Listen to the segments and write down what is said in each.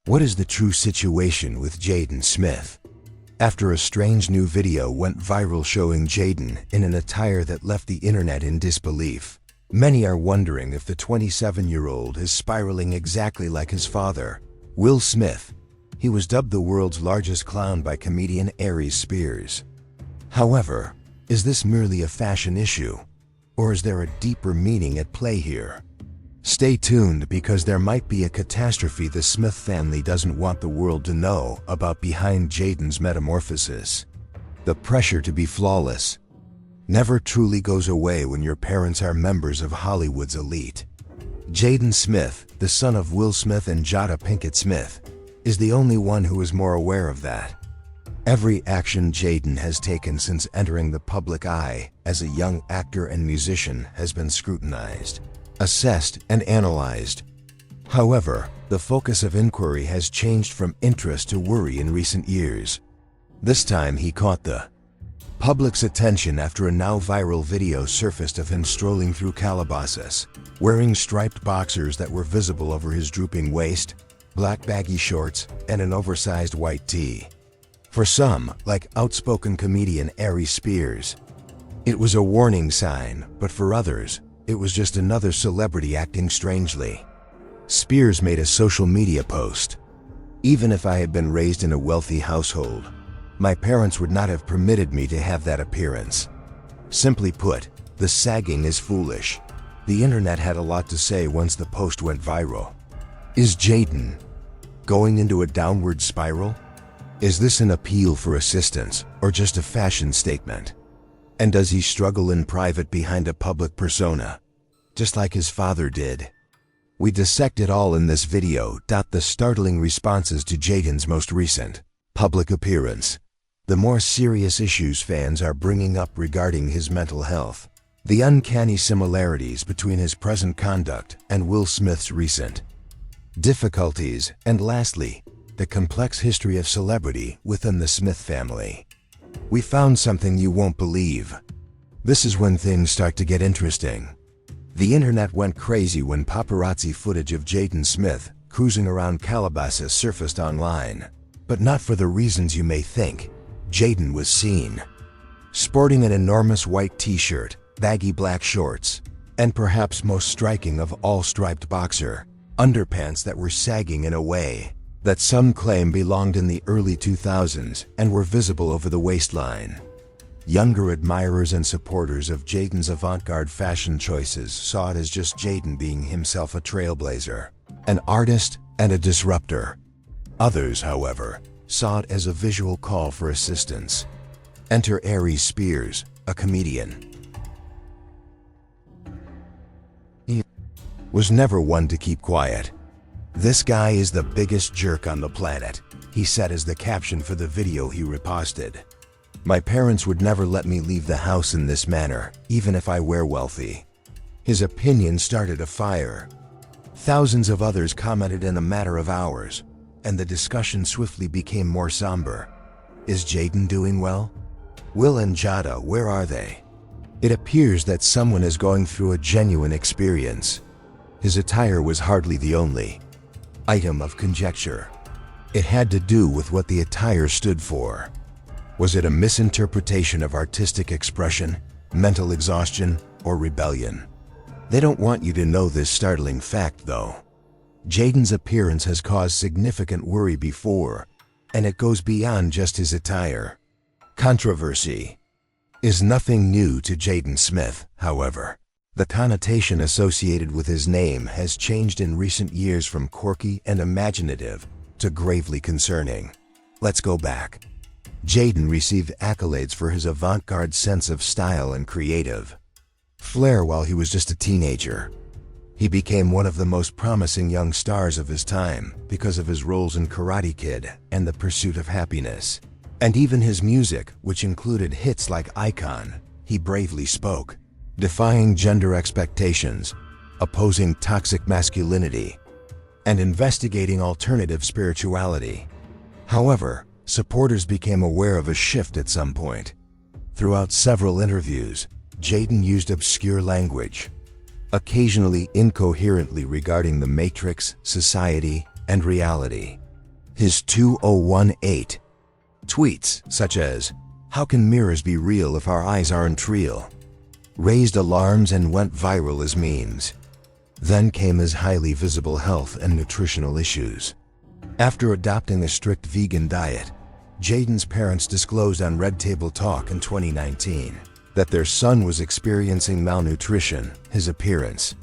What is the true situation with Jaden Smith? After a strange new video went viral showing Jaden in an attire that left the internet in disbelief, many are wondering if the 27-year-old is spiraling exactly like his father, Will Smith. He was dubbed the world's largest clown by comedian Aries Spears. However, is this merely a fashion issue, or is there a deeper meaning at play here? Stay tuned, because there might be a catastrophe the Smith family doesn't want the world to know about behind Jaden's metamorphosis. The pressure to be flawless never truly goes away when your parents are members of Hollywood's elite. Jaden Smith, the son of Will Smith and Jada Pinkett Smith, is the only one who is more aware of that. Every action Jaden has taken since entering the public eye as a young actor and musician has been scrutinized, assessed, and analyzed. However, the focus of inquiry has changed from interest to worry in recent years. This time he caught the public's attention after a now viral video surfaced of him strolling through Calabasas, wearing striped boxers that were visible over his drooping waist, black baggy shorts, and an oversized white tee. For some, like outspoken comedian Aries Spears, it was a warning sign, but for others, it was just another celebrity acting strangely. Spears made a social media post. "Even if I had been raised in a wealthy household, my parents would not have permitted me to have that appearance. Simply put, the sagging is foolish." The internet had a lot to say once the post went viral. Is Jaden going into a downward spiral? Is this an appeal for assistance, or just a fashion statement? And does he struggle in private behind a public persona, just like his father did? We dissect it all in this video. The startling responses to Jaden's most recent public appearance, the more serious issues fans are bringing up regarding his mental health, the uncanny similarities between his present conduct and Will Smith's recent difficulties, and lastly, the complex history of celebrity within the Smith family. We found something you won't believe. This is when things start to get interesting. The internet went crazy when paparazzi footage of Jaden Smith cruising around Calabasas surfaced online. But not for the reasons you may think. Jaden was seen sporting an enormous white t-shirt, baggy black shorts, and perhaps most striking of all, striped boxer underpants that were sagging in a way that some claim belonged in the early 2000s and were visible over the waistline. Younger admirers and supporters of Jaden's avant-garde fashion choices saw it as just Jaden being himself, a trailblazer, an artist, and a disruptor. Others, however, saw it as a visual call for assistance. Enter Aries Spears, a comedian. He was never one to keep quiet. "This guy is the biggest jerk on the planet," he said as the caption for the video he reposted. "My parents would never let me leave the house in this manner, even if I were wealthy." His opinion started a fire. Thousands of others commented in a matter of hours, and the discussion swiftly became more somber. Is Jaden doing well? Will and Jada, where are they? It appears that someone is going through a genuine experience. His attire was hardly the only item of conjecture. It had to do with what the attire stood for. Was it a misinterpretation of artistic expression, mental exhaustion, or rebellion? They don't want you to know this startling fact, though. Jaden's appearance has caused significant worry before, and it goes beyond just his attire. Controversy is nothing new to Jaden Smith, however. The connotation associated with his name has changed in recent years from quirky and imaginative to gravely concerning. Let's go back. Jaden received accolades for his avant-garde sense of style and creative flair while he was just a teenager. He became one of the most promising young stars of his time because of his roles in Karate Kid and The Pursuit of Happiness. And even his music, which included hits like Icon, he bravely spoke, defying gender expectations, opposing toxic masculinity, and investigating alternative spirituality. However, supporters became aware of a shift at some point. Throughout several interviews, Jaden used obscure language, occasionally incoherently, regarding the Matrix, society, and reality. His 2018 tweets, such as, "How can mirrors be real if our eyes aren't real?" raised alarms and went viral as memes. Then came his highly visible health and nutritional issues. After adopting a strict vegan diet, Jaden's parents disclosed on Red Table Talk in 2019 that their son was experiencing malnutrition. His appearance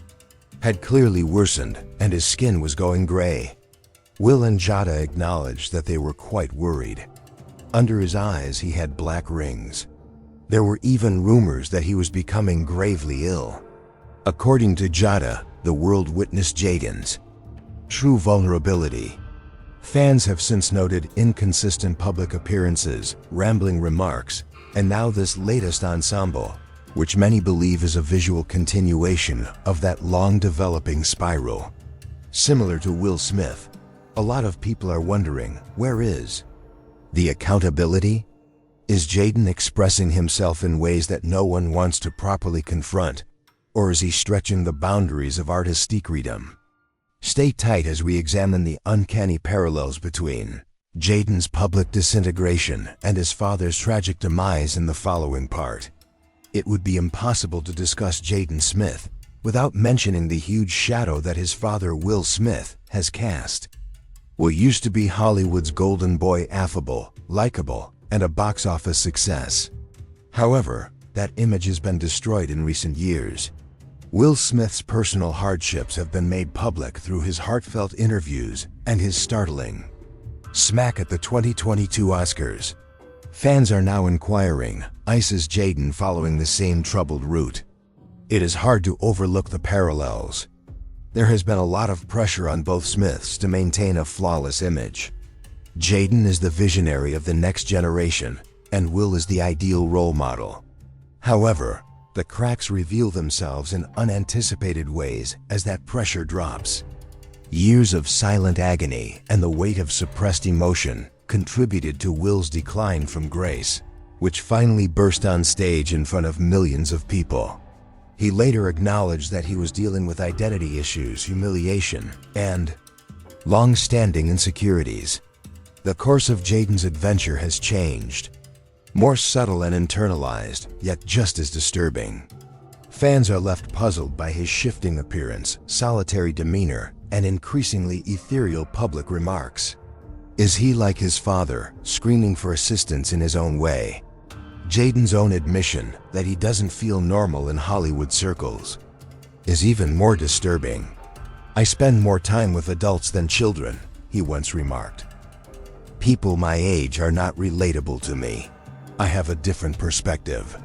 had clearly worsened and his skin was going gray. Will and Jada acknowledged that they were quite worried. Under his eyes, he had black rings. There were even rumors that he was becoming gravely ill. According to Jada, the world witnessed Jaden's true vulnerability. Fans have since noted inconsistent public appearances, rambling remarks, and now this latest ensemble, which many believe is a visual continuation of that long-developing spiral. Similar to Will Smith, a lot of people are wondering, where is the accountability? Is Jaden expressing himself in ways that no one wants to properly confront, or is he stretching the boundaries of artistic freedom? Stay tight as we examine the uncanny parallels between Jaden's public disintegration and his father's tragic demise in the following part. It would be impossible to discuss Jaden Smith without mentioning the huge shadow that his father Will Smith has cast. Will used to be Hollywood's golden boy, affable, likable, and a box office success. However, that image has been destroyed in recent years. Will Smith's personal hardships have been made public through his heartfelt interviews and his startling smack at the 2022 Oscars. Fans are now inquiring, is Jaden following the same troubled route? It is hard to overlook the parallels. There has been a lot of pressure on both Smiths to maintain a flawless image. Jaden is the visionary of the next generation, and Will is the ideal role model. However, the cracks reveal themselves in unanticipated ways as that pressure drops. Years of silent agony and the weight of suppressed emotion contributed to Will's decline from grace, which finally burst on stage in front of millions of people. He later acknowledged that he was dealing with identity issues, humiliation, and long-standing insecurities. The course of Jaden's adventure has changed. More subtle and internalized, yet just as disturbing. Fans are left puzzled by his shifting appearance, solitary demeanor, and increasingly ethereal public remarks. Is he like his father, screaming for assistance in his own way? Jaden's own admission that he doesn't feel normal in Hollywood circles is even more disturbing. "I spend more time with adults than children," he once remarked. "People my age are not relatable to me. I have a different perspective."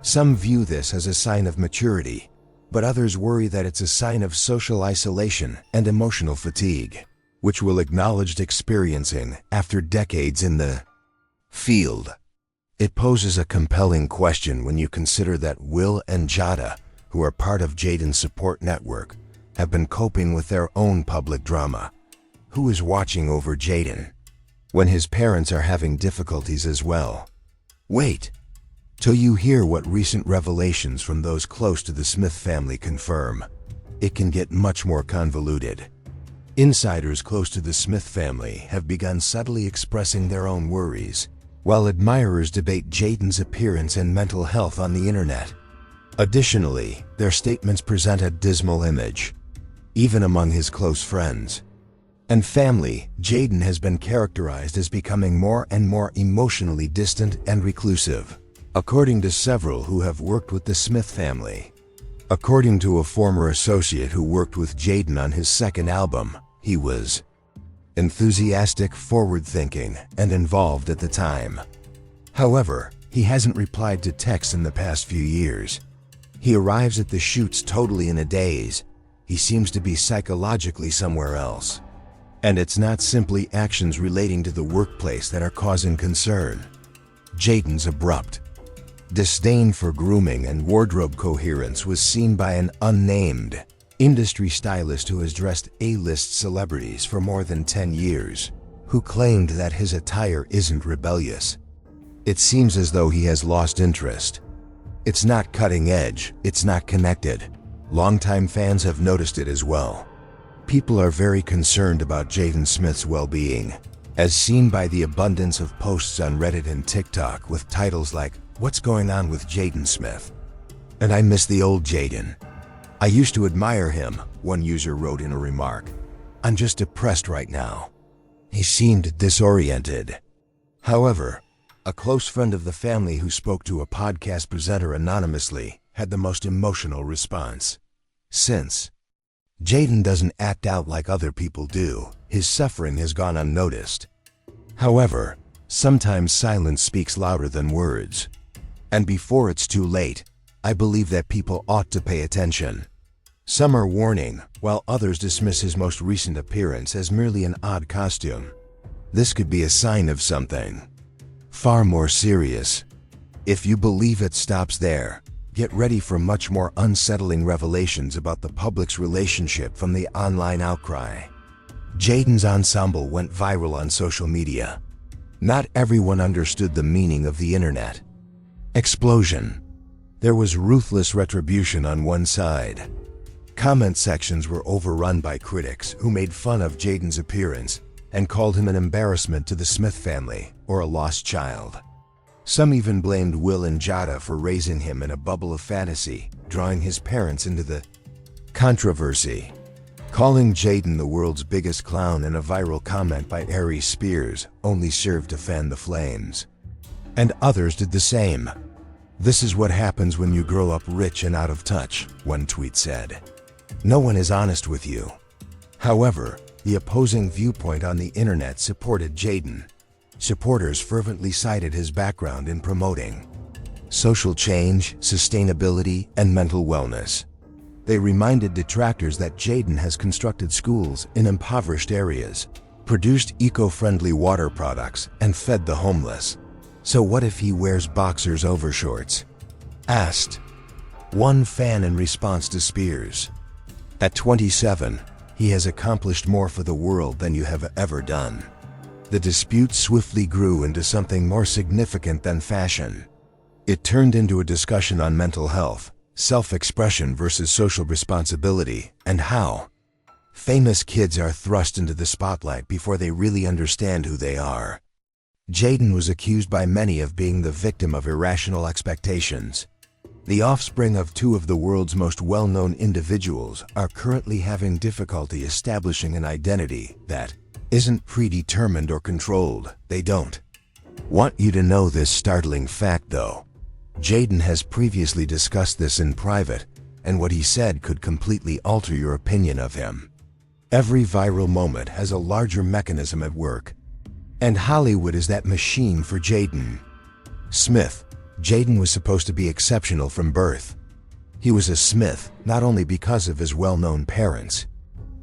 Some view this as a sign of maturity, but others worry that it's a sign of social isolation and emotional fatigue, which Will acknowledged experiencing after decades in the field. It poses a compelling question when you consider that Will and Jada, who are part of Jaden's support network, have been coping with their own public drama. Who is watching over Jaden when his parents are having difficulties as well? Wait till you hear what recent revelations from those close to the Smith family confirm. It can get much more convoluted. Insiders close to the Smith family have begun subtly expressing their own worries, while admirers debate Jaden's appearance and mental health on the internet. Additionally, their statements present a dismal image, even among his close friends and family. Jaden has been characterized as becoming more and more emotionally distant and reclusive, according to several who have worked with the Smith family. According to a former associate who worked with Jaden on his second album, he was enthusiastic, forward-thinking, and involved at the time. However, he hasn't replied to texts in the past few years. He arrives at the shoots totally in a daze. He seems to be psychologically somewhere else. And it's not simply actions relating to the workplace that are causing concern. Jaden's abrupt disdain for grooming and wardrobe coherence was seen by an unnamed industry stylist who has dressed A-list celebrities for more than 10 years, who claimed that his attire isn't rebellious. It seems as though he has lost interest. It's not cutting edge, it's not connected. Longtime fans have noticed it as well. People are very concerned about Jaden Smith's well-being, as seen by the abundance of posts on Reddit and TikTok with titles like, "What's going on with Jaden Smith?" and "I miss the old Jaden. I used to admire him," one user wrote in a remark. "I'm just depressed right now." He seemed disoriented. However, a close friend of the family who spoke to a podcast presenter anonymously had the most emotional response. Since Jaden doesn't act out like other people do, his suffering has gone unnoticed. However, sometimes silence speaks louder than words. And before it's too late, I believe that people ought to pay attention. Some are warning, while others dismiss his most recent appearance as merely an odd costume. This could be a sign of something far more serious. If you believe it stops there, get ready for much more unsettling revelations about the public's relationship from the online outcry. Jaden's ensemble went viral on social media. Not everyone understood the meaning of the internet. Explosion. There was ruthless retribution on one side. Comment sections were overrun by critics who made fun of Jaden's appearance and called him an embarrassment to the Smith family or a lost child. Some even blamed Will and Jada for raising him in a bubble of fantasy, drawing his parents into the controversy. Calling Jaden the world's biggest clown in a viral comment by Aries Spears only served to fan the flames. And others did the same. "This is what happens when you grow up rich and out of touch," one tweet said. No one is honest with you. However, the opposing viewpoint on the internet supported Jaden. Supporters fervently cited his background in promoting social change, sustainability, and mental wellness. They reminded detractors that Jaden has constructed schools in impoverished areas, produced eco-friendly water products, and fed the homeless. "So what if he wears boxers over shorts?" asked one fan in response to Spears. At 27, he has accomplished more for the world than you have ever done. The dispute swiftly grew into something more significant than fashion. It turned into a discussion on mental health, self-expression versus social responsibility, and how famous kids are thrust into the spotlight before they really understand who they are. Jaden was accused by many of being the victim of irrational expectations. The offspring of two of the world's most well-known individuals are currently having difficulty establishing an identity that isn't predetermined or controlled. They don't want you to know this startling fact, though. Jaden has previously discussed this in private, and what he said could completely alter your opinion of him. Every viral moment has a larger mechanism at work, and Hollywood is that machine for Jaden Smith. Jaden was supposed to be exceptional from birth. He was a Smith not only because of his well-known parents.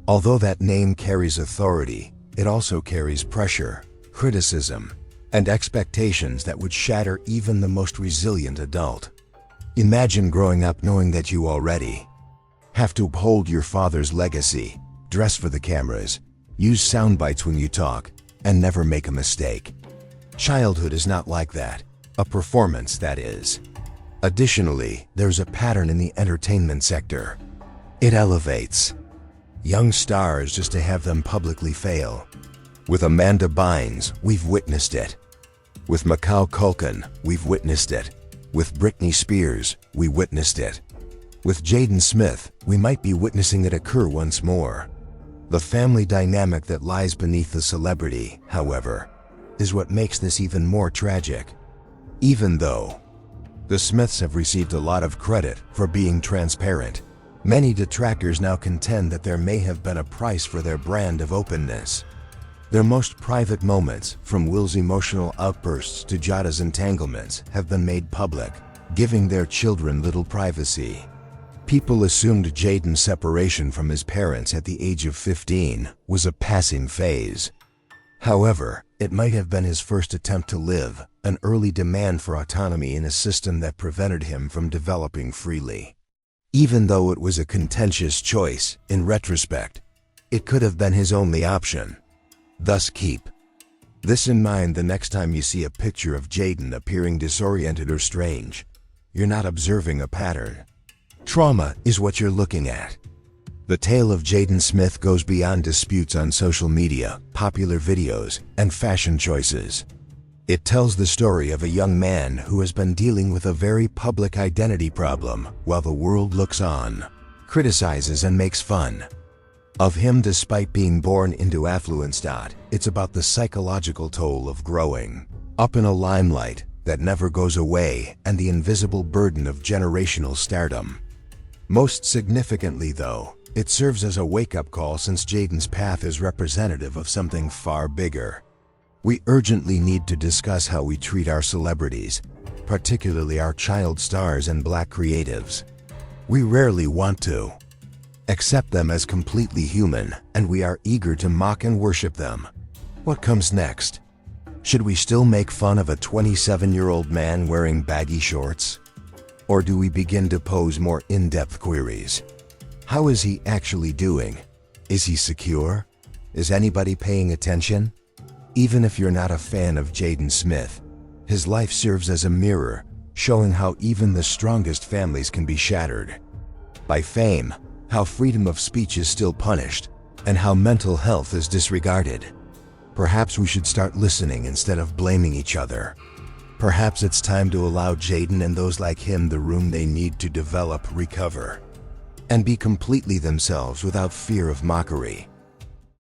Although that name carries authority, it also carries pressure, criticism, and expectations that would shatter even the most resilient adult. Imagine growing up knowing that you already have to uphold your father's legacy, dress for the cameras, use sound bites when you talk, and never make a mistake. Childhood is not like that. A performance, that is. Additionally, there's a pattern in the entertainment sector. It elevates young stars just to have them publicly fail. With Amanda Bynes, we've witnessed it. With Macaulay Culkin, we've witnessed it. With Britney Spears, we witnessed it. With Jaden Smith, we might be witnessing it occur once more. The family dynamic that lies beneath the celebrity, however, is what makes this even more tragic. Even though the Smiths have received a lot of credit for being transparent, many detractors now contend that there may have been a price for their brand of openness. Their most private moments, from Will's emotional outbursts to Jada's entanglements, have been made public, giving their children little privacy. People assumed Jaden's separation from his parents at the age of 15 was a passing phase. However, it might have been his first attempt to live, an early demand for autonomy in a system that prevented him from developing freely. Even though it was a contentious choice, in retrospect, it could have been his only option. Thus keep this in mind the next time you see a picture of Jaden appearing disoriented or strange. You're not observing a pattern. Trauma is what you're looking at. The tale of Jaden Smith goes beyond disputes on social media, popular videos, and fashion choices. It tells the story of a young man who has been dealing with a very public identity problem while the world looks on, criticizes and makes fun of him despite being born into affluence. It's about the psychological toll of growing up in a limelight that never goes away and the invisible burden of generational stardom. Most significantly, though, it serves as a wake-up call since Jaden's path is representative of something far bigger. We urgently need to discuss how we treat our celebrities, particularly our child stars and Black creatives. We rarely want to accept them as completely human, and we are eager to mock and worship them. What comes next? Should we still make fun of a 27-year-old man wearing baggy shorts? Or do we begin to pose more in-depth queries? How is he actually doing? Is he secure? Is anybody paying attention? Even if you're not a fan of Jaden Smith, his life serves as a mirror, showing how even the strongest families can be shattered by fame, how freedom of speech is still punished, and how mental health is disregarded. Perhaps we should start listening instead of blaming each other. Perhaps it's time to allow Jaden and those like him the room they need to develop, recover, and be completely themselves without fear of mockery.